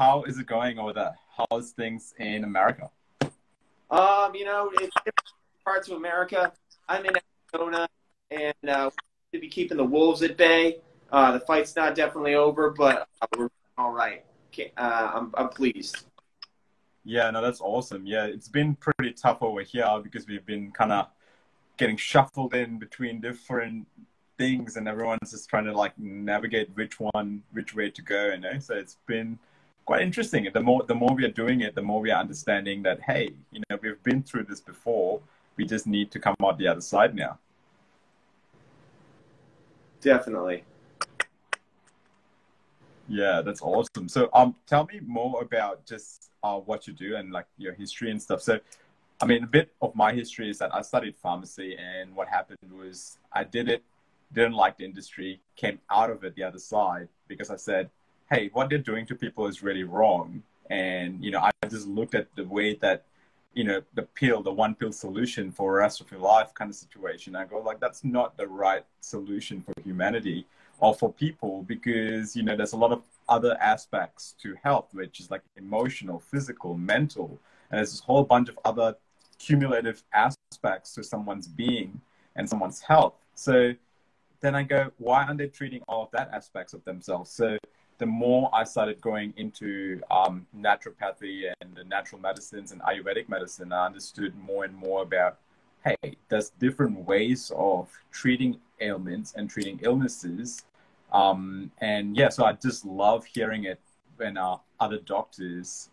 how is it going over there? How's things in America? You know, it's different parts of America. I'm in Arizona, and to be keeping the wolves at bay. The fight's not definitely over, but we're all right. I'm pleased. Yeah, no, that's awesome. Yeah, it's been pretty tough over here because we've been kind of getting shuffled in between different things, and everyone's just trying to like navigate which way to go, you know. So it's been quite interesting. The more we are doing it, the more we are understanding that, hey, you know, we've been through this before. We just need to come out the other side now. Definitely. Yeah, that's awesome. So, tell me more about just what you do and like your history and stuff. So, I mean, a bit of my history is that I studied pharmacy, and what happened was I did it, didn't like the industry, came out of it the other side because I said, hey, what they're doing to people is really wrong. And, you know, I just looked at the way that, you know, the one pill solution for the rest of your life kind of situation. I go like, that's not the right solution for humanity or for people, because, you know, there's a lot of other aspects to health, which is like emotional, physical, mental, and there's this whole bunch of other cumulative aspects to someone's being and someone's health. So then I go, why aren't they treating all of that aspects of themselves? So the more I started going into naturopathy and the natural medicines and Ayurvedic medicine, I understood more and more about, hey, there's different ways of treating ailments and treating illnesses. And yeah, so I just love hearing it when other doctors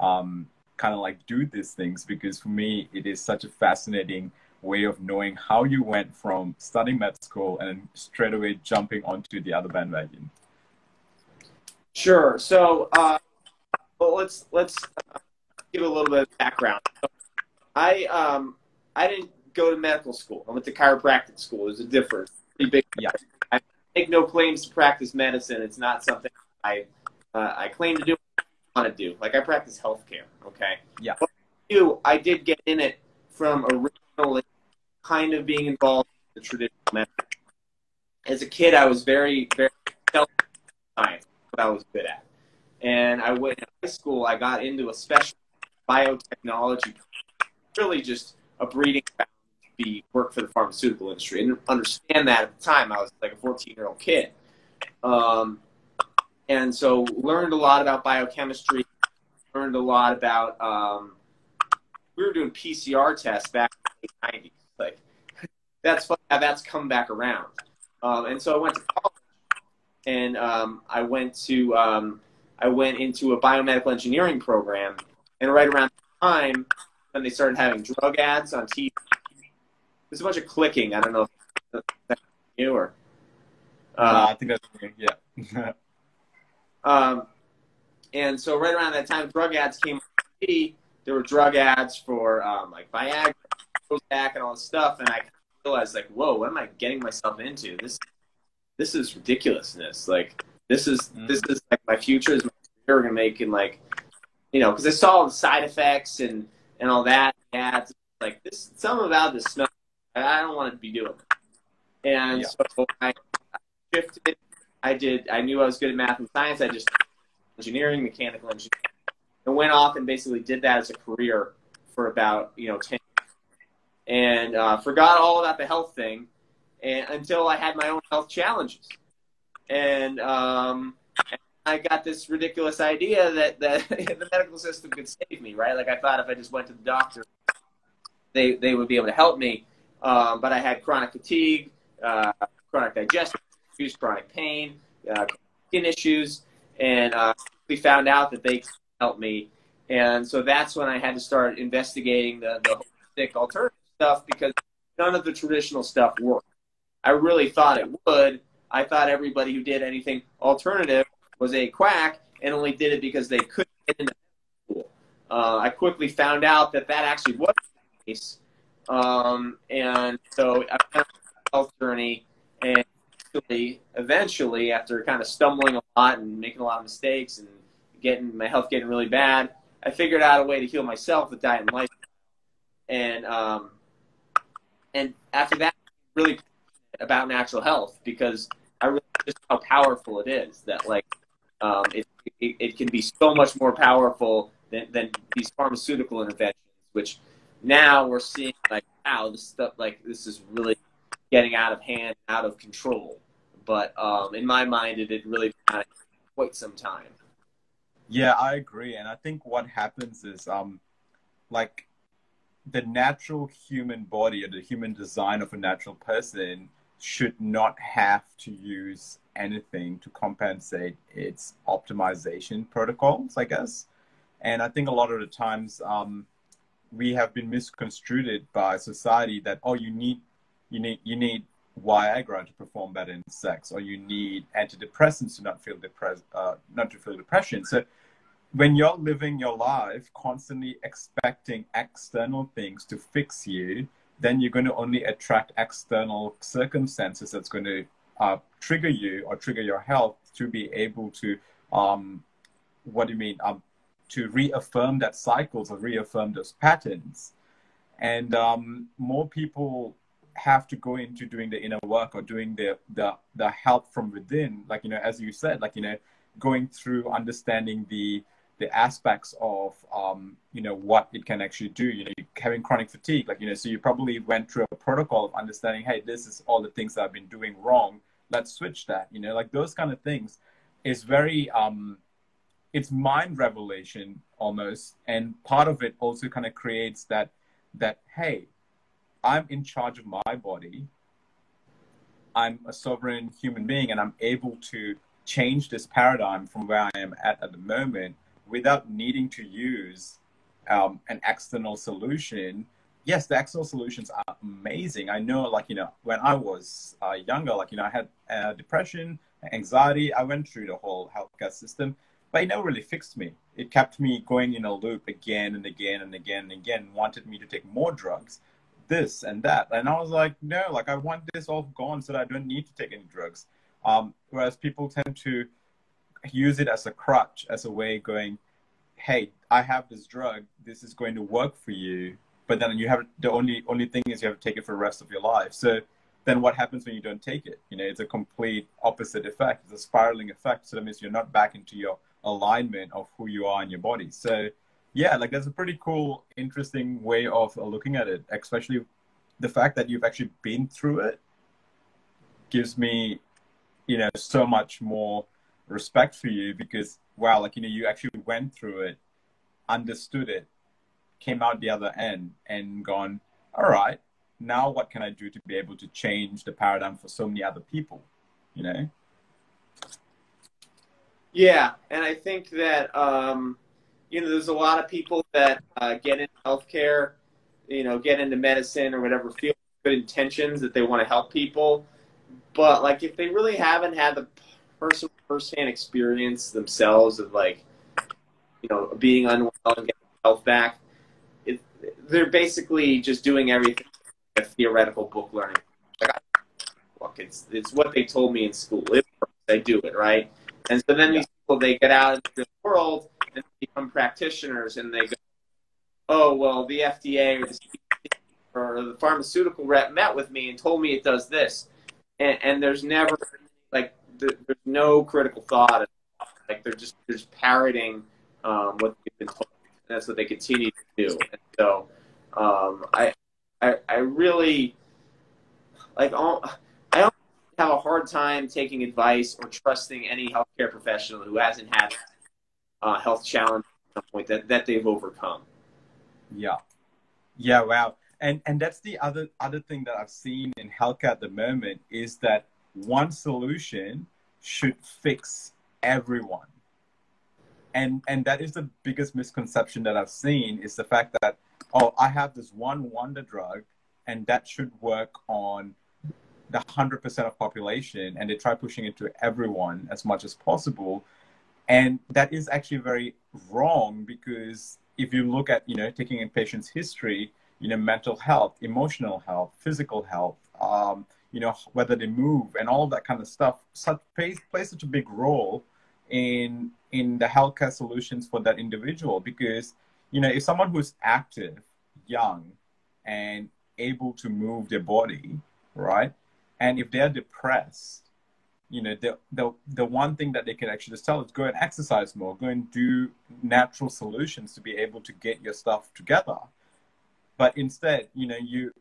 kind of like do these things, because for me, it is such a fascinating way of knowing how you went from studying med school and straight away jumping onto the other bandwagon. Sure. So, well, let's give a little bit of background. I didn't go to medical school. I went to chiropractic school. There's a difference. Pretty big. Yeah. I make no claims to practice medicine. It's not something I claim to do. I want to do. Like, I practice healthcare. Okay. Yeah. But I did get in it from originally kind of being involved in the traditional medicine. As a kid, I was very, very science, what I was good at. And I went in high school, I got into a special biotechnology, really just a breeding ground to work for the pharmaceutical industry. And understand that at the time, I was like a 14-year-old kid. And so learned a lot about biochemistry, learned a lot about, we were doing PCR tests back in the 90s. Like, that's funny how that's come back around. And so I went to college, and I went into a biomedical engineering program, and right around the time when they started having drug ads on TV, there's a bunch of clicking. I don't know if that's you or. I think that's me. Yeah. And so right around that time, drug ads came on TV. There were drug ads for like Viagra, Prozac, and all this stuff, and I realized, like, whoa, what am I getting myself into? This is ridiculousness. Like, this is like my future is my career gonna make, and like, you know, because I saw all the side effects and all that ads. Like, this, something about this stuff I don't want to be doing. And Yeah. so I shifted. I knew I was good at math and science. I just engineering, mechanical engineering, and went off and basically did that as a career for about 10 years. And forgot all about the health thing until I had my own health challenges. And I got this ridiculous idea that the medical system could save me, right? Like, I thought if I just went to the doctor, they would be able to help me. But I had chronic fatigue, chronic digestion issues, chronic pain, skin issues, and we found out that they could help me. And so that's when I had to start investigating the holistic alternative stuff, because none of the traditional stuff worked. I really thought it would. I thought everybody who did anything alternative was a quack and only did it because they couldn't get into school. I quickly found out that actually was the case. And so I went on a health journey, and eventually, after kind of stumbling a lot and making a lot of mistakes and getting my health getting really bad, I figured out a way to heal myself with diet and lifestyle. And after that, really about natural health, because I realized just how powerful it is. That, like, it's it can be so much more powerful than these pharmaceutical interventions, which now we're seeing like, wow, this stuff, like, this is really getting out of hand, out of control. But in my mind, it had really been out of quite some time. Yeah, I agree. And I think what happens is like the natural human body or the human design of a natural person should not have to use anything to compensate its optimization protocols, I guess. And I think a lot of the times we have been misconstrued by society that, oh, you need Viagra to perform better in sex, or you need antidepressants to not feel depression. So when you're living your life constantly expecting external things to fix you, then you're going to only attract external circumstances that's going to trigger you or trigger your health to be able to, to reaffirm that cycles or reaffirm those patterns. And more people have to go into doing the inner work or doing the help from within, like, as you said, like, going through understanding the aspects of what it can actually do. Having chronic fatigue, like, so you probably went through a protocol of understanding, hey, this is all the things that I've been doing wrong, let's switch that. Like those kind of things is very it's mind revelation almost, and part of it also kind of creates that hey, I'm in charge of my body, I'm a sovereign human being, and I'm able to change this paradigm from where I am at the moment without needing to use an external solution. Yes, the external solutions are amazing. I know, like, when I was younger, like, I had depression, anxiety. I went through the whole healthcare system, but it never really fixed me. It kept me going in a loop again and again and again and again, wanted me to take more drugs, this and that. And I was like, no, like, I want this all gone so that I don't need to take any drugs. Whereas people tend to use it as a crutch, as a way going, hey, I have this drug, this is going to work for you, but then you have, the only thing is you have to take it for the rest of your life. So then what happens when you don't take it? It's a complete opposite effect. It's a spiraling effect. So that means you're not back into your alignment of who you are in your body. So yeah, like, that's a pretty cool, interesting way of looking at it, especially the fact that you've actually been through it gives me, so much more respect for you, because wow, like, you actually went through it, understood it, came out the other end and gone, all right, now what can I do to be able to change the paradigm for so many other people? Yeah, and I think that there's a lot of people that get into healthcare, get into medicine or whatever, feel good intentions that they want to help people, but like, if they really haven't had the first-hand experience themselves of, like, being unwell and getting health back, they're basically just doing everything like a theoretical book learning. Like, look, it's what they told me in school. It works, they do it, right? And so then these people, they get out into the world and become practitioners, and they go, oh, well, the FDA or the CDC or the pharmaceutical rep met with me and told me it does this. And there's never, like, there's no critical thought. Like, they're just parroting what they've been told. And that's what they continue to do. And so I really, like, I don't have a hard time taking advice or trusting any healthcare professional who hasn't had health challenge at some point that they've overcome. Yeah. Wow. And that's the other thing that I've seen in healthcare at the moment, is that one solution should fix everyone. And that is the biggest misconception that I've seen, is the fact that, oh, I have this one wonder drug and that should work on the 100% of population, and they try pushing it to everyone as much as possible. And that is actually very wrong, because if you look at, taking a patient's history, mental health, emotional health, physical health, whether they move and all that kind of stuff, plays such a big role in the healthcare solutions for that individual. Because, if someone who's active, young, and able to move their body, right, and if they're depressed, you know, the one thing that they can actually just tell is go and exercise more, go and do natural solutions to be able to get your stuff together. But instead, you know, you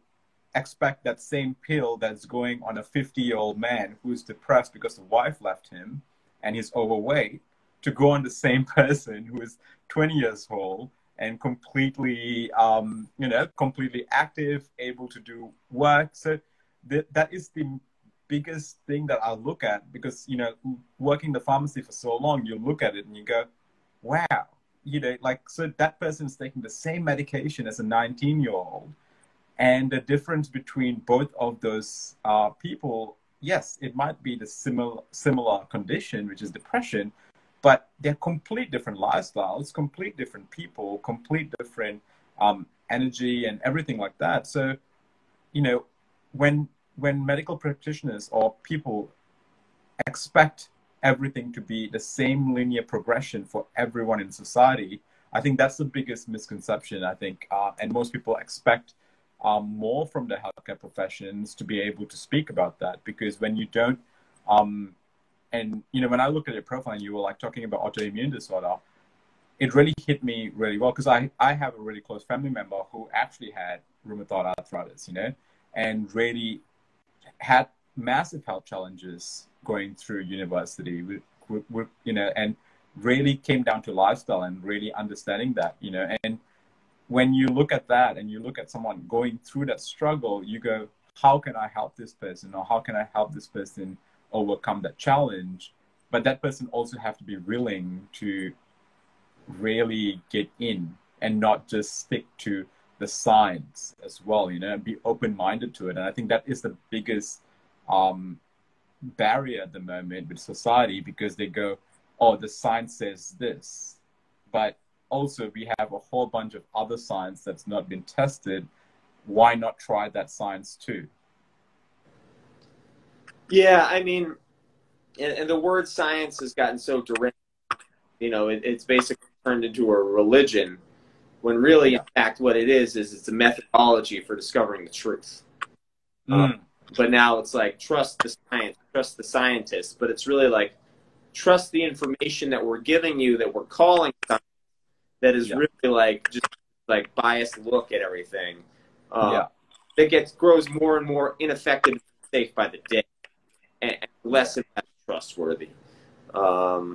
expect that same pill that's going on a 50-year-old man who's depressed because the wife left him and he's overweight to go on the same person who is 20 years old and completely, you know, completely active, able to do work. So that is the biggest thing that I look at, because, you know, working the pharmacy for so long, you look at it and you go, wow, you know, like, so that person is taking the same medication as a 19-year-old. And the difference between both of those people, yes, it might be the similar condition, which is depression, but they're complete different lifestyles, complete different people, complete different energy and everything like that. So, you know, when medical practitioners or people expect everything to be the same linear progression for everyone in society, I think that's the biggest misconception, I think. And most people expect more from the healthcare professions to be able to speak about that, because when you don't, and, you know, when I look at your profile and you were like talking about autoimmune disorder, it really hit me really well, because I have a really close family member who actually had rheumatoid arthritis, you know, and really had massive health challenges going through university with you know, and really came down to lifestyle and really understanding that, you know. And when you look at that and you look at someone going through that struggle, you go, how can I help this person, or how can I help this person overcome that challenge? But that person also have to be willing to really get in and not just stick to the science as well, you know, and be open-minded to it. And I think that is the biggest barrier at the moment with society, because they go, oh, the science says this, but also we have a whole bunch of other science that's not been tested. Why not try that science too? Yeah, I mean, and the word science has gotten so deranged, you know, it's basically turned into a religion, when really, in fact, what it is it's a methodology for discovering the truth. But now it's like, trust the science, trust the scientists, but it's really like, trust the information that we're giving you, that we're calling science, that is really like just like biased look at everything. That grows more and more ineffective and safe by the day, and less and less trustworthy.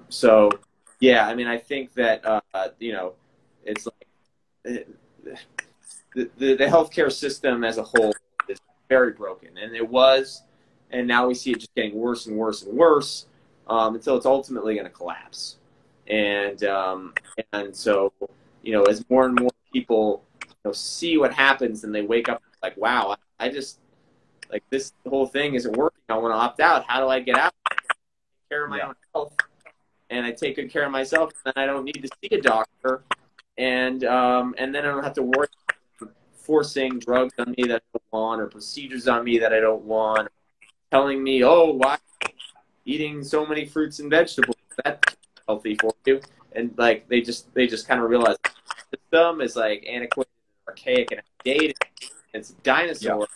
So, yeah, I mean, I think that, you know, it's like the healthcare system as a whole is very broken, and it was, and now we see it just getting worse and worse and worse, until it's ultimately going to collapse. And so, you know, as more and more people, you know, see what happens, and they wake up like, wow, I just, like, this whole thing isn't working. I want to opt out. How do I get out? I take care of my own health, and I take good care of myself, and then I don't need to see a doctor, and then I don't have to worry about forcing drugs on me that I don't want, or procedures on me that I don't want, telling me, oh, why eating so many fruits and vegetables, that's healthy for you. And like they just kind of realize the system is like antiquated, archaic, and outdated. It's a dinosaur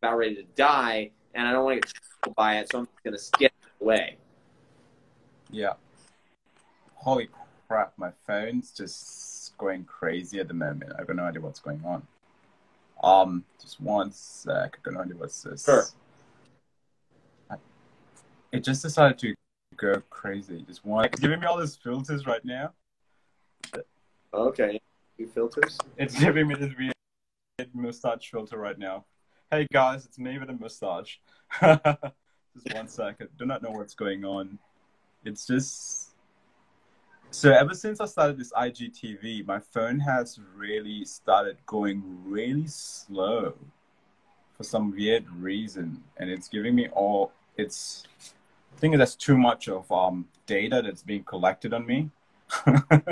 about ready to die, and I don't want to get troubled by it, so I'm just gonna skip it away. Yeah. Holy crap, my phone's just going crazy at the moment. I have no idea what's going on. Just one sec. I got no idea what's this. Sure. It just decided to go crazy. Just one. It's giving me all these filters right now. Okay. You filters? It's giving me this weird mustache filter right now. Hey guys, it's me with a mustache. Just one sec. I do not know what's going on. It's just... So ever since I started this IGTV, my phone has really started going really slow for some weird reason. And it's giving me all... I think that's too much of data that's being collected on me. And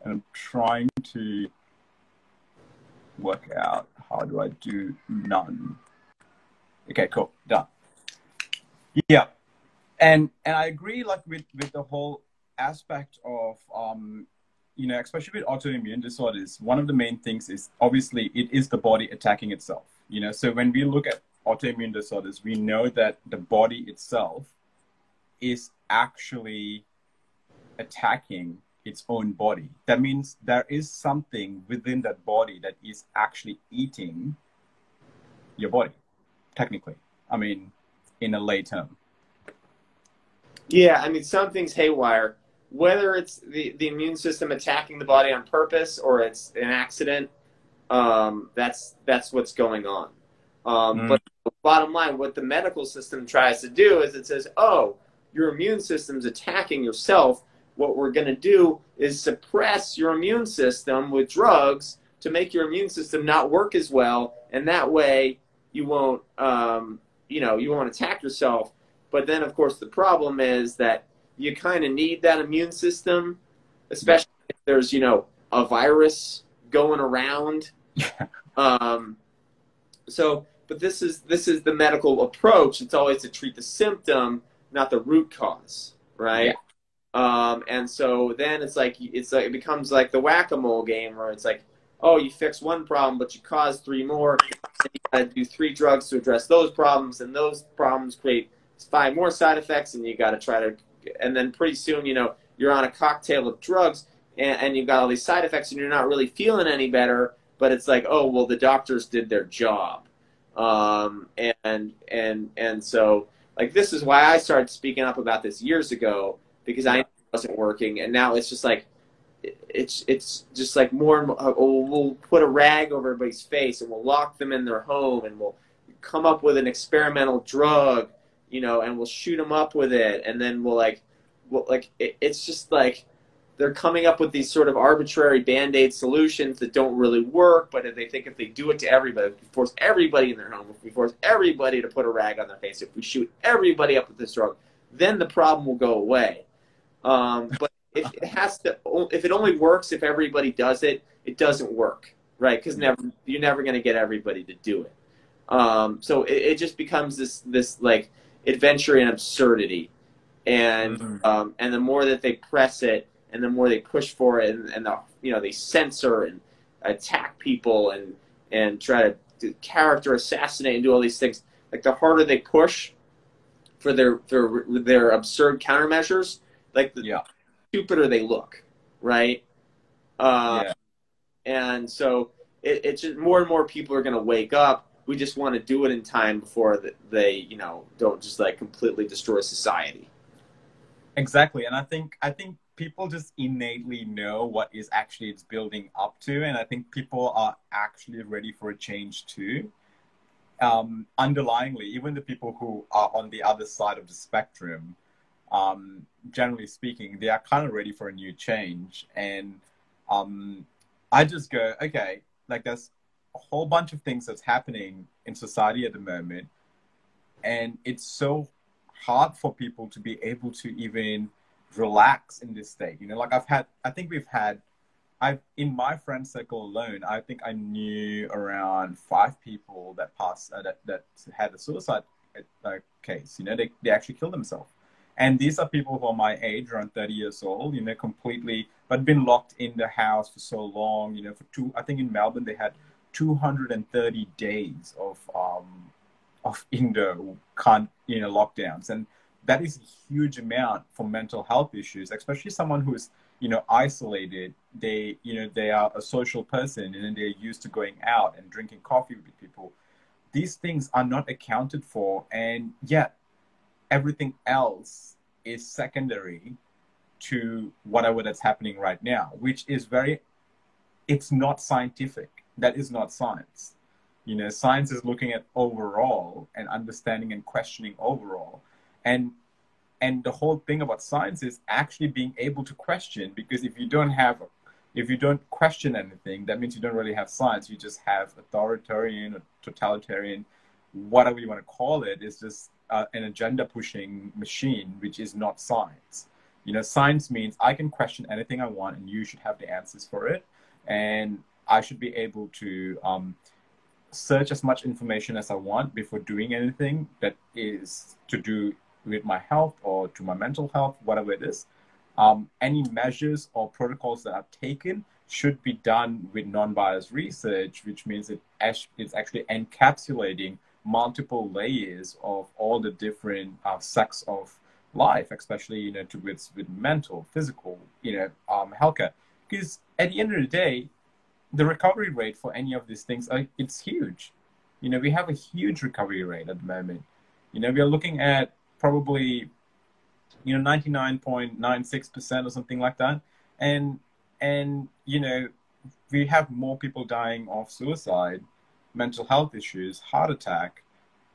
I'm trying to work out, how do I do none? Okay, cool, done. Yeah, and I agree, like, with the whole aspect of you know, especially with autoimmune disorders. One of the main things is obviously it is the body attacking itself. You know, so when we look at autoimmune disorders, we know that the body itself is actually attacking its own body. That means there is something within that body that is actually eating your body, technically. I mean, in a lay term. Yeah, I mean, something's haywire. Whether it's the immune system attacking the body on purpose or it's an accident, that's what's going on. But bottom line, what the medical system tries to do is it says, oh, your immune system's attacking yourself. What we're going to do is suppress your immune system with drugs to make your immune system not work as well, and that way you won't, you won't attack yourself. But then, of course, the problem is that you kind of need that immune system, especially if there's, a virus going around. But this is the medical approach. It's always to treat the symptom, not the root cause, right? Yeah. And so then it's like it becomes like the whack-a-mole game where it's like, oh, you fix one problem, but you cause three more. And you got to do 3 drugs to address those problems, and those problems create 5 more side effects, and you got to try to, and then pretty soon, you're on a cocktail of drugs, and you've got all these side effects, and you're not really feeling any better. But it's like, oh, well, the doctors did their job, and so like this is why I started speaking up about this years ago, because I knew it wasn't working, and now it's just like it's just like more and more. We'll put a rag over everybody's face, and we'll lock them in their home, and we'll come up with an experimental drug, and we'll shoot them up with it, and then it's just like they're coming up with these sort of arbitrary Band-Aid solutions that don't really work, but if they think if they do it to everybody, if we force everybody in their home, if we force everybody to put a rag on their face, if we shoot everybody up with this drug, then the problem will go away. But if it only works if everybody does it, it doesn't work, right? Because you're never going to get everybody to do it. So it just becomes this like adventure in absurdity, and the more that they press it, and the more they push for it, and they censor and attack people and try to character assassinate and do all these things, like the harder they push for their absurd countermeasures, like the stupider they look, right? And so it's just more and more people are going to wake up. We just want to do it in time before they don't just like completely destroy society. Exactly, and I think people just innately know what is actually it's building up to, and I think people are actually ready for a change too. Underlyingly, even the people who are on the other side of the spectrum, generally speaking, they are kind of ready for a new change. And I just go, okay, like there's a whole bunch of things that's happening in society at the moment, and it's so hard for people to be able to even relax in this state. Like in my friend circle alone, I think I knew around 5 people that passed that had a suicide case. They actually killed themselves, and these are people who are my age, around 30 years old. Completely, but been locked in the house for so long. I think in Melbourne they had 230 days of indoor lockdowns, and that is a huge amount for mental health issues, especially someone who is isolated. They are a social person, and they're used to going out and drinking coffee with people. These things are not accounted for, and yet everything else is secondary to whatever that's happening right now, which is it's not scientific. That is not science. Science is looking at overall and understanding and questioning overall. And the whole thing about science is actually being able to question, because if you don't question anything, that means you don't really have science. You just have authoritarian or totalitarian, whatever you want to call it. It's just an agenda pushing machine, which is not science. Science means I can question anything I want, and you should have the answers for it. And I should be able to search as much information as I want before doing anything that is to do with my health or to my mental health, whatever it is. Any measures or protocols that are taken should be done with non-biased research, which means it's actually encapsulating multiple layers of all the different sects of life, especially, with mental, physical, healthcare. Because at the end of the day, the recovery rate for any of these things, it's huge. We have a huge recovery rate at the moment. We are looking at probably, 99.96% or something like that. And we have more people dying of suicide, mental health issues, heart attack,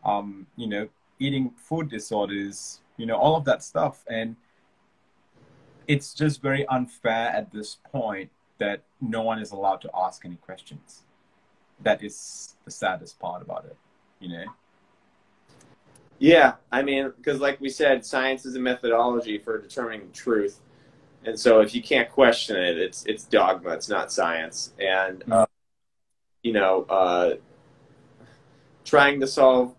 um, you know, eating food disorders, all of that stuff. And it's just very unfair at this point that no one is allowed to ask any questions. That is the saddest part about it, you know? Yeah, I mean, because like we said, science is a methodology for determining truth, and so if you can't question it, it's dogma. It's not science. And Mm. you know, trying to solve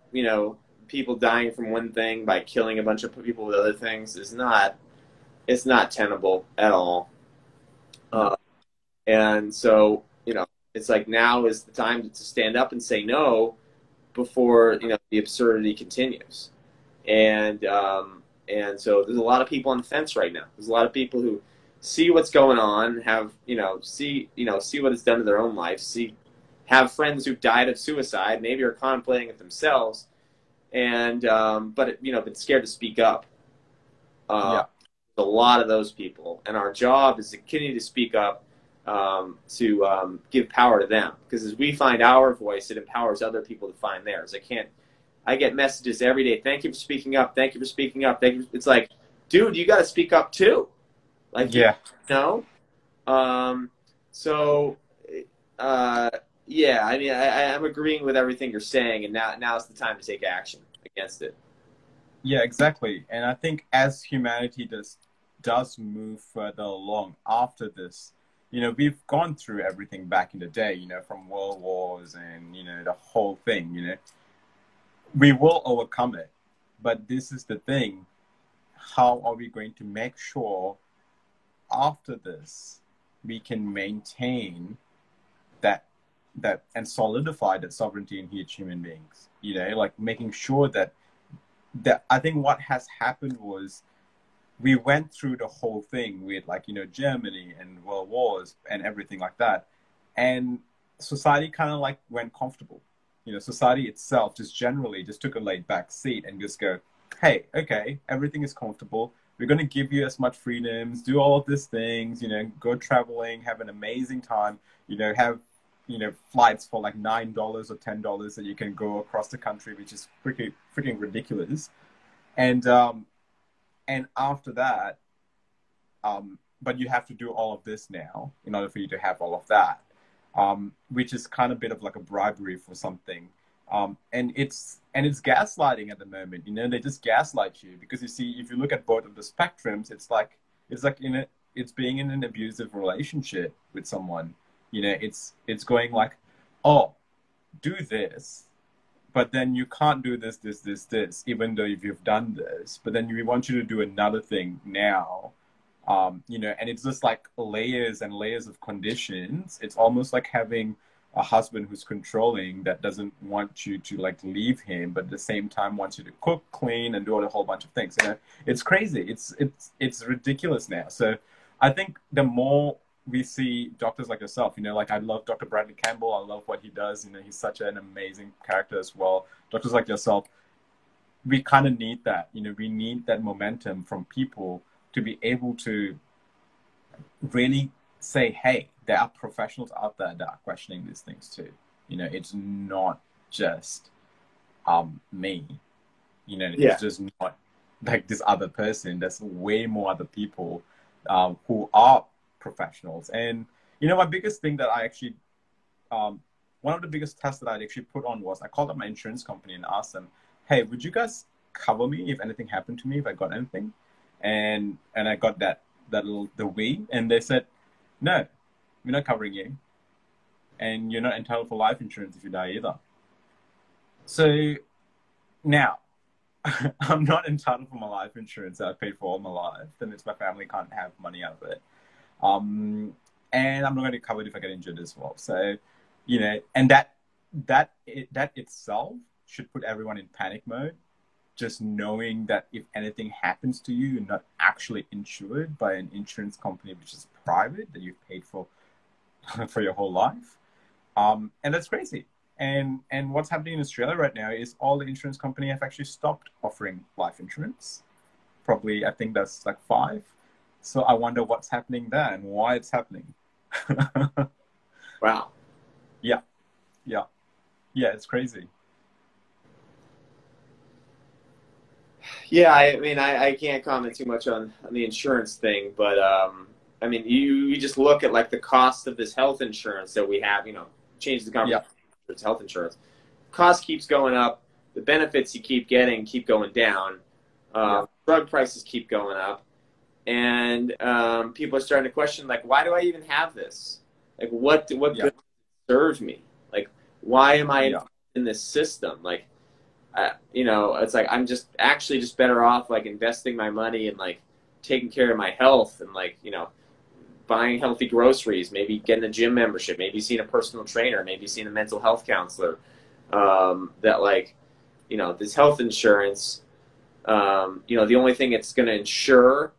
people dying from one thing by killing a bunch of people with other things is not it's not tenable at all. No. Uh, and so it's like now is the time to stand up and say no before the absurdity continues. And so there's a lot of people on the fence right now. There's a lot of people who see what's going on, have see what it's done to their own life, have friends who've died of suicide, maybe are contemplating it themselves, and but been scared to speak up. Uh, Yeah. a lot of those people, and our job is to continue to speak up, to give power to them, because as we find our voice, it empowers other people to find theirs. I get messages every day. Thank you for speaking up. Thank you for speaking up. Thank you. It's like, dude, you got to speak up too. Like, Yeah. um, so, uh, yeah, I mean, I'm agreeing with everything you're saying, and now's the time to take action against it. Yeah, exactly. And I think as humanity does move further along after this, we've gone through everything back in the day, from world wars and, the whole thing, we will overcome it. But this is the thing. How are we going to make sure after this we can maintain that and solidify that sovereignty in each human beings? Like making sure that I think what has happened was we went through the whole thing with, like, Germany and world wars and everything like that, and society kind of like went comfortable. Society itself just generally just took a laid back seat and just go, hey, okay, everything is comfortable, we're going to give you as much freedoms, do all of these things, go traveling, have an amazing time, have flights for like $9 or $10 that you can go across the country, which is freaking ridiculous. And after that, but you have to do all of this now in order for you to have all of that, which is kind of a bit of like a bribery for something. And it's gaslighting at the moment. They just gaslight you because, you see, if you look at both of the spectrums, it's like it's being in an abusive relationship with someone. It's going like, oh, do this, but then you can't do this, even though if you've done this, but then we want you to do another thing now. And it's just like layers and layers of conditions. It's almost like having a husband who's controlling, that doesn't want you to like leave him, but at the same time wants you to cook, clean, and do a whole bunch of things. It's crazy. It's ridiculous now. So I think the more we see doctors like yourself, like I love Dr. Bradley Campbell. I love what he does. He's such an amazing character as well. Doctors like yourself, we kind of need that. We need that momentum from people to be able to really say, hey, there are professionals out there that are questioning these things too. It's not just me. Yeah. It's just not like this other person. There's way more other people who are professionals. And my biggest thing that I actually, one of the biggest tests that I actually put on was, I called up my insurance company and asked them, hey, would you guys cover me if anything happened to me, if I got anything? And I got that little the we, and they said, no, we're not covering you, and you're not entitled for life insurance if you die either. So now I'm not entitled for my life insurance that I paid for all my life. That means my family can't have money out of it. And I'm not going to cover it if I get injured as well. So, and that itself should put everyone in panic mode. just knowing that if anything happens to you, you're not actually insured by an insurance company which is private that you've paid for for your whole life. And that's crazy. And what's happening in Australia right now is all the insurance companies have actually stopped offering life insurance. Probably, I think that's like 5. So I wonder what's happening there and why it's happening. Wow. Yeah. Yeah, it's crazy. Yeah, I mean, I can't comment too much on the insurance thing, but I mean, you just look at like the cost of this health insurance that we have, change the conversation. Yeah. It's health insurance. Cost keeps going up. The benefits you keep getting keep going down. Drug prices keep going up. And people are starting to question, like, why do I even have this? Like, what good serves me? Like, why am I in this system? Like, it's like I'm just actually just better off like investing my money and like taking care of my health and like buying healthy groceries, maybe getting a gym membership, maybe seeing a personal trainer, maybe seeing a mental health counselor. That like this health insurance, the only thing it's going to ensure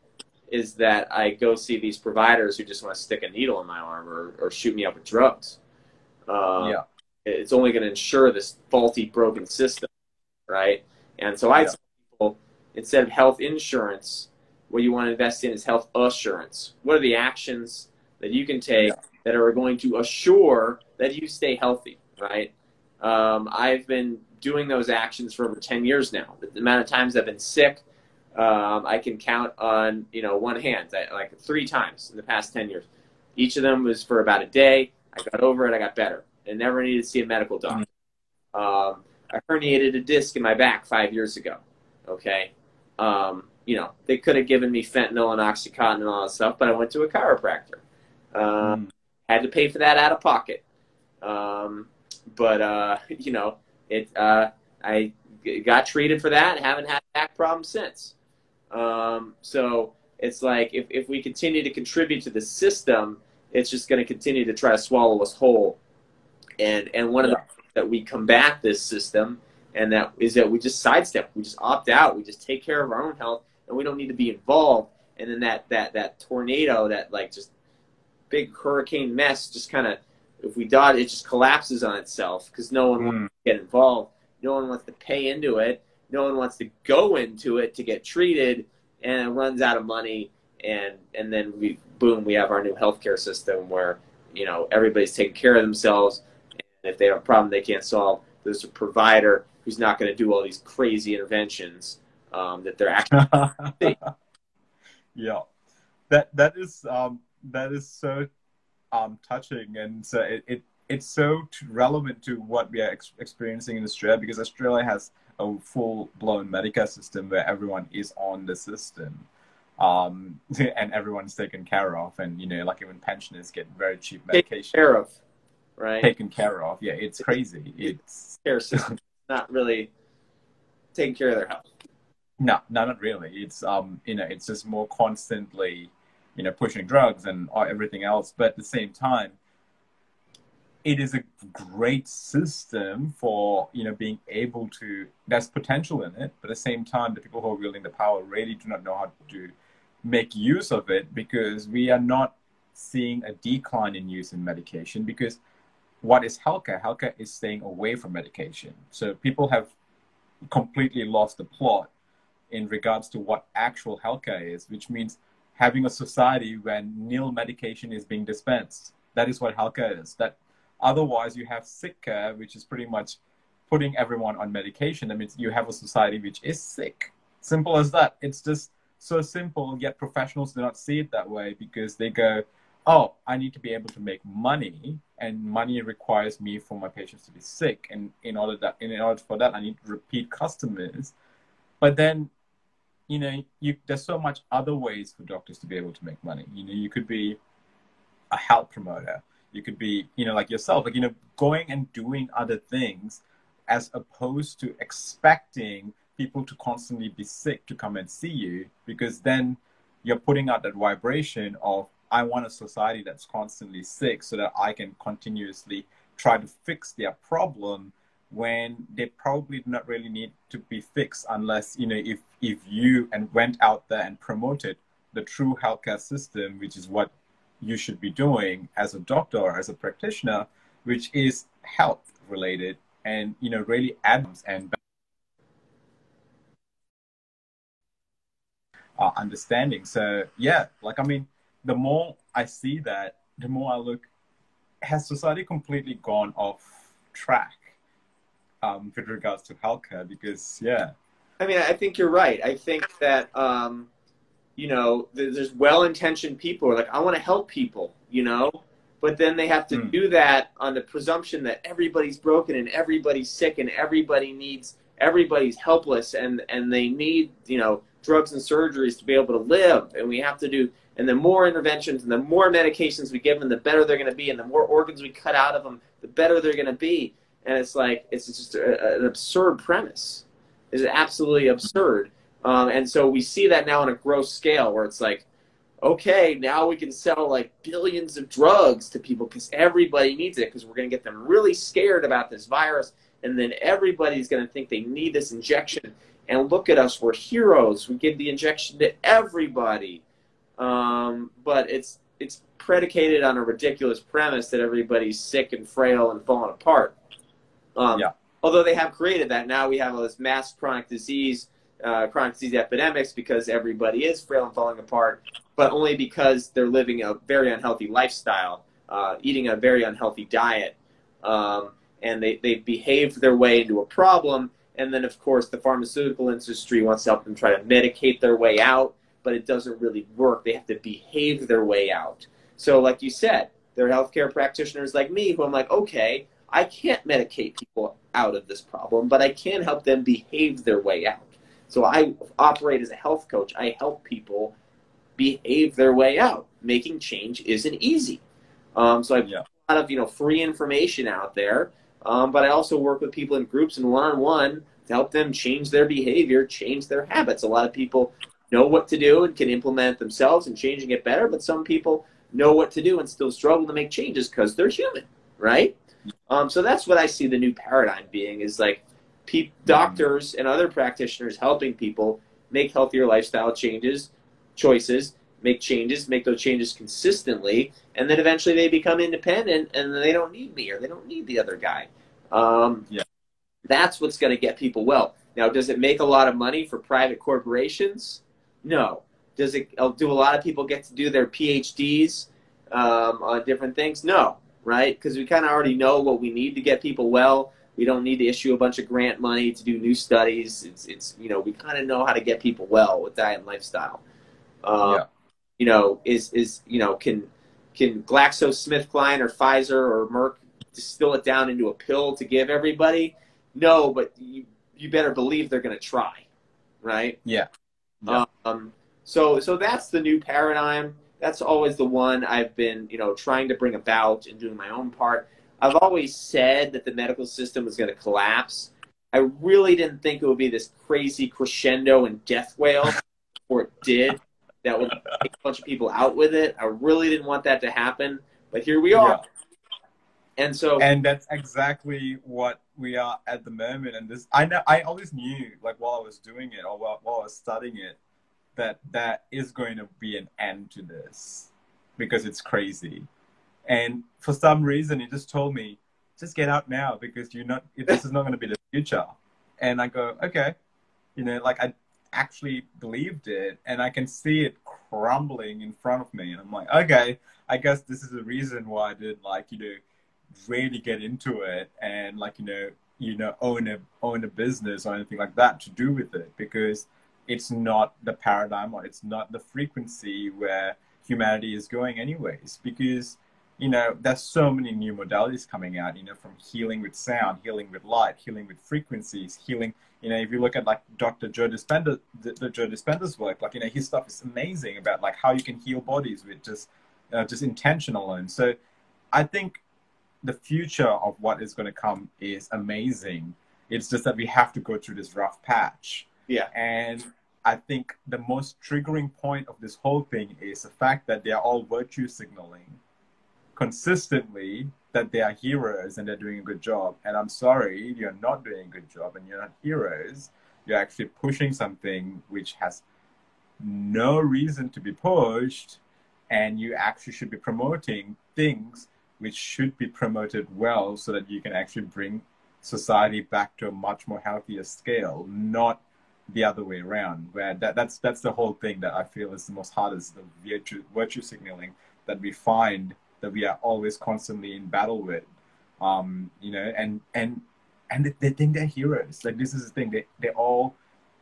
is that I go see these providers who just want to stick a needle in my arm or shoot me up with drugs. It's only going to ensure this faulty, broken system. Right? And so I tell people, instead of health insurance, what you want to invest in is health assurance. What are the actions that you can take that are going to assure that you stay healthy, right? I've been doing those actions for over 10 years now. The amount of times I've been sick, I can count on, one hand, like 3 times in the past 10 years. Each of them was for about a day. I got over it. I got better. I never needed to see a medical doctor. I herniated a disc in my back 5 years ago. Okay. They could have given me fentanyl and Oxycontin and all that stuff, but I went to a chiropractor. Had to pay for that out of pocket. I got treated for that and haven't had back problems since. So it's like if we continue to contribute to the system, it's just going to continue to try to swallow us whole. And one of the that we combat this system, and that is that we just sidestep, we just opt out, we just take care of our own health, and we don't need to be involved. And then that tornado, that like just big hurricane mess, just kind of, if we dot, it just collapses on itself because no one wants to get involved, no one wants to pay into it, no one wants to go into it to get treated, and it runs out of money, and then we have our new healthcare system where everybody's taking care of themselves. If they have a problem they can't solve, there's a provider who's not going to do all these crazy interventions that they're actually. Yeah, that is so touching, and so it's so relevant to what we are experiencing in Australia, because Australia has a full-blown medical system where everyone is on the system, and everyone's taken care of, and like even pensioners get very cheap medication. Taken care of. Right. Taken care of. Yeah, it's crazy. It's care system not really taking care of their health. No, not really. It's it's just more constantly, pushing drugs and everything else. But at the same time, it is a great system for being able to. There's potential in it, but at the same time, the people who are wielding the power really do not know how to make use of it, because we are not seeing a decline in use in medication. Because what is healthcare? Healthcare is staying away from medication. So people have completely lost the plot in regards to what actual healthcare is, which means having a society where nil medication is being dispensed. That is what healthcare is. That otherwise you have sick care, which is pretty much putting everyone on medication. That means you have a society which is sick. Simple as that. It's just so simple, yet professionals do not see it that way, because they go, oh, I need to be able to make money, and money requires me for my patients to be sick. And in order for that, I need repeat customers. But then, there's so much other ways for doctors to be able to make money. You could be a health promoter. You could be, like yourself, going and doing other things, as opposed to expecting people to constantly be sick to come and see you, because then you're putting out that vibration of, I want a society that's constantly sick so that I can continuously try to fix their problem, when they probably do not really need to be fixed unless, you know, if you and went out there and promoted the true healthcare system, which is what you should be doing as a doctor or as a practitioner, which is health related and, you know, really adds and understanding. So yeah, like, I mean, the more I see that, the more I look, has society completely gone off track with regards to healthcare? Because yeah. I mean, I think you're right. I think that, you know, there's well-intentioned people who are like, I want to help people, you know, but then they have to do that on the presumption that everybody's broken and everybody's sick and everybody's helpless and they need, you know, drugs and surgeries to be able to live. And we have to do, and the more interventions and the more medications we give them, the better they're going to be. And the more organs we cut out of them, the better they're going to be. And it's like, it's just an absurd premise. It's absolutely absurd. And so we see that now on a gross scale where it's like, okay, now we can sell like billions of drugs to people because everybody needs it, because we're going to get them really scared about this virus. And then everybody's going to think they need this injection. And look at us, we're heroes. We give the injection to everybody. But it's predicated on a ridiculous premise that everybody's sick and frail and falling apart. Although they have created that. Now we have all this mass chronic disease epidemics because everybody is frail and falling apart, but only because they're living a very unhealthy lifestyle, eating a very unhealthy diet, and they behave their way into a problem. And then, of course, the pharmaceutical industry wants to help them try to medicate their way out, but it doesn't really work. They have to behave their way out. So like you said, there are healthcare practitioners like me who I'm like, okay, I can't medicate people out of this problem, but I can help them behave their way out. So I operate as a health coach. I help people behave their way out. Making change isn't easy. So I put a lot of, you know, free information out there, but I also work with people in groups and one-on-one to help them change their behavior, change their habits. A lot of people know what to do and can implement themselves and changing it better, but some people know what to do and still struggle to make changes because they're human, right? So that's what I see the new paradigm being, is like doctors and other practitioners helping people make healthier lifestyle choices, make those changes consistently, and then eventually they become independent and they don't need me or they don't need the other guy. That's what's going to get people well. Now, does it make a lot of money for private corporations? No. Do a lot of people get to do their PhDs on different things? No, right? Because we kind of already know what we need to get people well. We don't need to issue a bunch of grant money to do new studies. It's you know, we kind of know how to get people well with diet and lifestyle. You know, can GlaxoSmithKline or Pfizer or Merck distill it down into a pill to give everybody? No, but you better believe they're going to try, right? So that's the new paradigm. That's always the one I've been, you know, trying to bring about and doing my own part. I've always said that the medical system was going to collapse. I really didn't think it would be this crazy crescendo and death wail, or it did, that would take a bunch of people out with it. I really didn't want that to happen, but here we are. And that's exactly what we are at the moment. And this, I always knew, like, while I was doing it or while I was studying it, that is going to be an end to this because it's crazy. And for some reason, he just told me, just get out now because this is not going to be the future. And I go, okay, you know, like, I actually believed it and I can see it crumbling in front of me. And I'm like, okay, I guess this is the reason why I didn't, like, you know, really get into it and, like, you know, own a business or anything like that to do with it, because it's not the paradigm or it's not the frequency where humanity is going anyways. Because, you know, there's so many new modalities coming out, you know, from healing with sound, healing with light, healing with frequencies, healing, you know, if you look at, like, Dr. Joe Dispenza, the Joe Dispenza's work, like, you know, his stuff is amazing about, like, how you can heal bodies with just intention alone. So I think the future of what is going to come is amazing. It's just that we have to go through this rough patch. And I think the most triggering point of this whole thing is the fact that they're all virtue signaling consistently that they are heroes and they're doing a good job. And I'm sorry, you're not doing a good job and you're not heroes. You're actually pushing something which has no reason to be pushed, and you actually should be promoting things which should be promoted well so that you can actually bring society back to a much more healthier scale, not the other way around, where that's the whole thing that I feel is the most hardest, the virtue signaling that we find that we are always constantly in battle with. You know, and they think they're heroes. Like, this is the thing, they all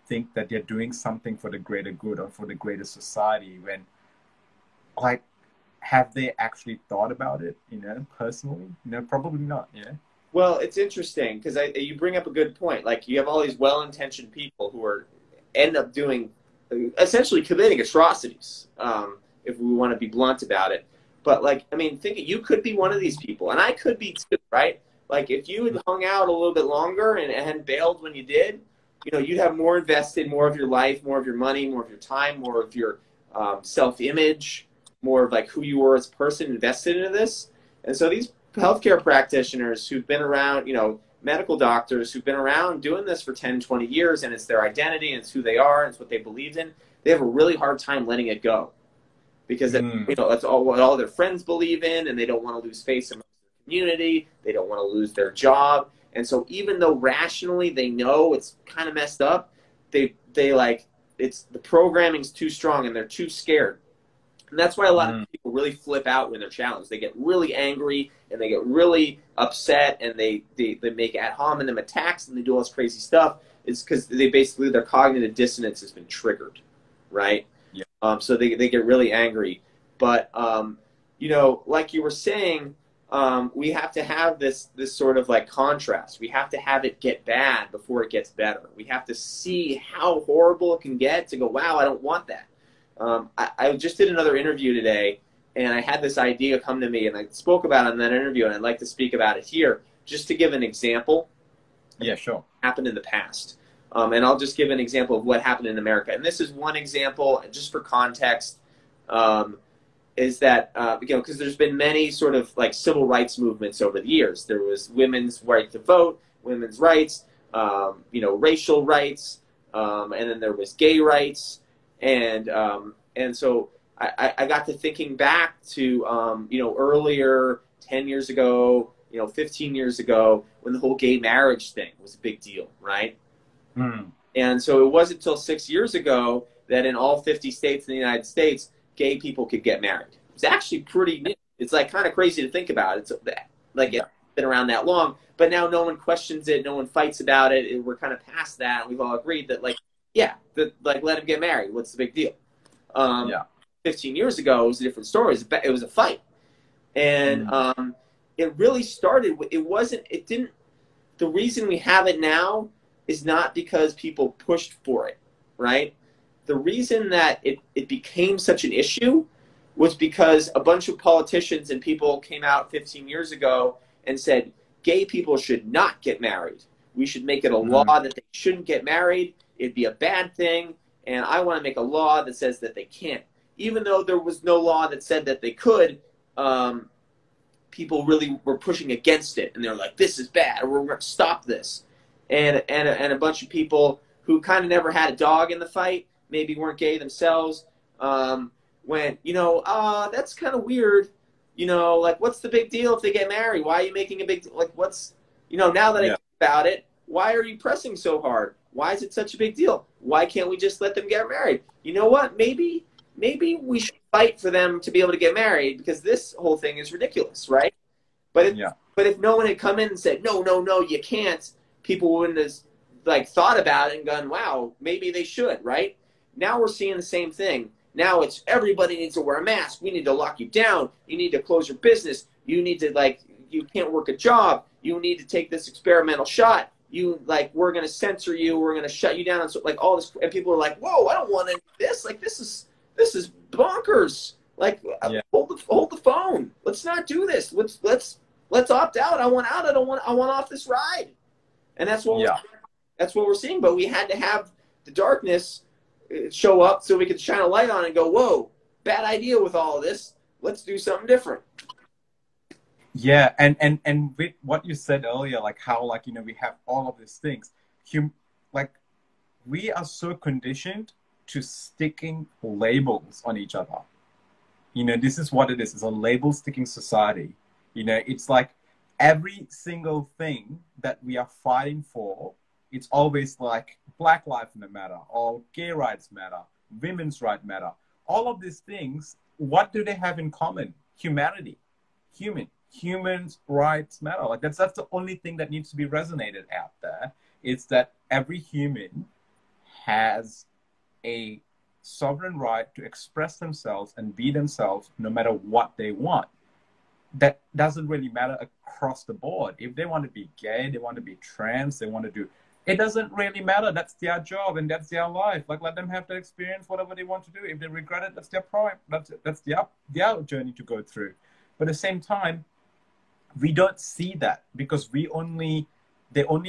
think that they're doing something for the greater good or for the greater society, when, like, have they actually thought about it, you know, personally? You know, probably not, you know? Well, it's interesting because you bring up a good point. Like, you have all these well-intentioned people who end up doing, essentially committing atrocities, if we want to be blunt about it. But, like, I mean, you could be one of these people, and I could be too, right? Like, if you had hung out a little bit longer and hadn't bailed when you did, you know, you'd have more invested, more of your life, more of your money, more of your time, more of your self-image, more of, like, who you were as a person invested into this. And so these healthcare practitioners who've been around, you know, medical doctors who've been around doing this for 10, 20 years, and it's their identity, and it's who they are, and it's what they believed in, they have a really hard time letting it go. Because, you know, that's all what all their friends believe in, and they don't want to lose face in their community. They don't want to lose their job. And so even though rationally they know it's kind of messed up, they like, the programming's too strong, and they're too scared. And that's why a lot of people really flip out when they're challenged. They get really angry, and they get really upset, and they make ad hominem attacks, and they do all this crazy stuff. It's because their cognitive dissonance has been triggered, right? Yeah. So they get really angry. But, you know, like you were saying, we have to have this sort of, like, contrast. We have to have it get bad before it gets better. We have to see how horrible it can get to go, wow, I don't want that. I just did another interview today, and I had this idea come to me, and I spoke about it in that interview, and I'd like to speak about it here, just to give an example. Yeah, sure. Happened in the past. And I'll just give an example of what happened in America. And this is one example, just for context, is that, you know, because there's been many sort of, like, civil rights movements over the years. There was women's right to vote, women's rights, you know, racial rights, and then there was gay rights. And so I got to thinking back to, you know, earlier, 10 years ago, you know, 15 years ago, when the whole gay marriage thing was a big deal, right? And so it wasn't until 6 years ago that in all 50 states in the United States, gay people could get married. It's actually pretty new. It's, like, kind of crazy to think about. It's like, it's been around that long, but now no one questions it, no one fights about it. We're kind of past that, and we've all agreed that, like, yeah, like, let them get married. What's the big deal? 15 years ago, it was a different story. It was a fight. And it really started, the reason we have it now is not because people pushed for it, right? The reason that it became such an issue was because a bunch of politicians and people came out 15 years ago and said, gay people should not get married. We should make it a law that they shouldn't get married. It'd be a bad thing, and I want to make a law that says that they can't. Even though there was no law that said that they could, people really were pushing against it, and they're like, this is bad, or we're going to stop this. And a bunch of people who kind of never had a dog in the fight, maybe weren't gay themselves, went, you know, that's kind of weird. You know, like, what's the big deal if they get married? Why are you making a big deal? Like, what's, you know, now that I think about it, why are you pressing so hard? Why is it such a big deal? Why can't we just let them get married? You know what? Maybe we should fight for them to be able to get married, because this whole thing is ridiculous, right? But if no one had come in and said, no, you can't, people wouldn't have, like, thought about it and gone, wow, maybe they should, right? Now we're seeing the same thing. Now it's everybody needs to wear a mask. We need to lock you down. You need to close your business. You need to, like, you can't work a job. You need to take this experimental shot. You, like, we're going to censor you. We're going to shut you down. And so, like, all this, and people are like, whoa, I don't want any of this. Like, this is bonkers. Like, hold the phone. Let's not do this. Let's opt out. I want out. I want off this ride. And that's what we're seeing. But we had to have the darkness show up so we could shine a light on it and go, whoa, bad idea with all of this. Let's do something different. Yeah, and with what you said earlier, like how like we have all of these things, like we are so conditioned to sticking labels on each other. This is what it is. It's a label sticking society. It's like every single thing that we are fighting for, it's always like Black Lives Matter or gay rights matter, women's rights matter. All of these things, what do they have in common? Humanity, humans' rights matter. Like that's the only thing that needs to be resonated out there. It's that every human has a sovereign right to express themselves and be themselves no matter what they want. That doesn't really matter across the board. If they want to be gay, they want to be trans, they want to do, it doesn't really matter. That's their job and that's their life. Like let them have that experience, whatever they want to do. If they regret it, that's their problem. That's their journey to go through. But at the same time, we don't see that because they only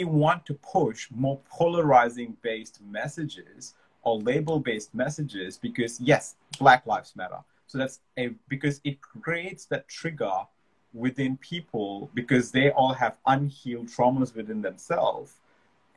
want to push more polarizing based messages or label based messages because yes, Black Lives Matter. So because it creates that trigger within people because they all have unhealed traumas within themselves.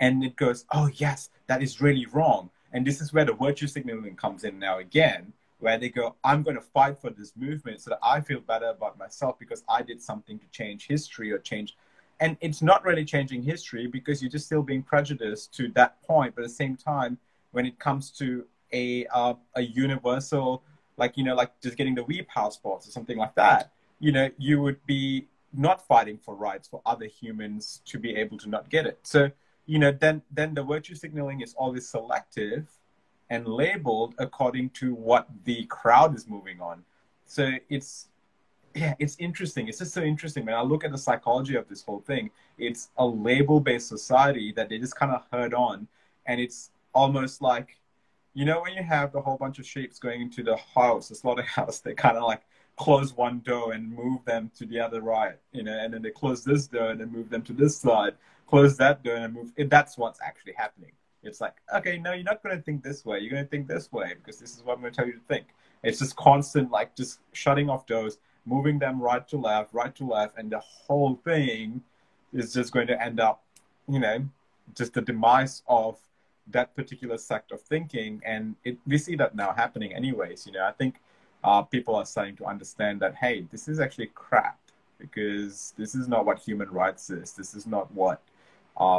And it goes, oh yes, that is really wrong. And this is where the virtue signaling comes in now again, where they go, I'm going to fight for this movement so that I feel better about myself because I did something to change history or change. And it's not really changing history because you're just still being prejudiced to that point. But at the same time, when it comes to a universal, like just getting the Wii passports or something like that, you would be not fighting for rights for other humans to be able to not get it. So, then the virtue signaling is always selective and labeled according to what the crowd is moving on. So it's interesting. It's just so interesting. When I look at the psychology of this whole thing, it's a label-based society that they just kind of herd on. And it's almost like, when you have a whole bunch of sheep going into the house, the slaughterhouse, they kind of like close one door and move them to the other right, and then they close this door and then move them to this side, close that door and move. That's what's actually happening. It's like, okay, no, you're not going to think this way. You're going to think this way because this is what I'm going to tell you to think. It's just constant, like just shutting off doors, moving them right to left, and the whole thing is just going to end up, just the demise of that particular sect of thinking. And we see that now happening anyways. I think people are starting to understand that, hey, this is actually crap because this is not what human rights is. This is not what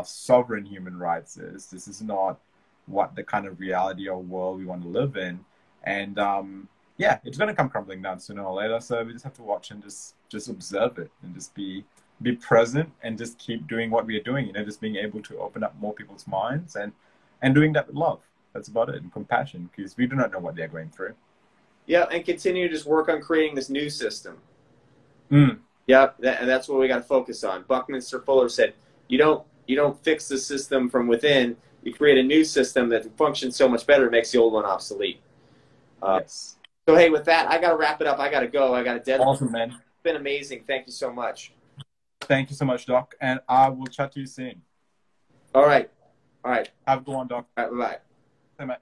sovereign human rights is. This is not what the kind of reality or world we want to live in. And it's going to come crumbling down sooner or later. So we just have to watch and just observe it and just be present and just keep doing what we are doing. Just being able to open up more people's minds and doing that with love. That's about it, and compassion, because we do not know what they're going through. Yeah, and continue to just work on creating this new system. Mm. Yeah, and that's what we got to focus on. Buckminster Fuller said, you don't fix the system from within. You create a new system that functions so much better, it makes the old one obsolete. Yes. So, hey, with that, I got to wrap it up. I got to go. I got a deadline. Awesome, man. It's been amazing. Thank you so much. Thank you so much, Doc. And I will chat to you soon. All right. Have a good one, Doc. All right, bye-bye. Bye, mate.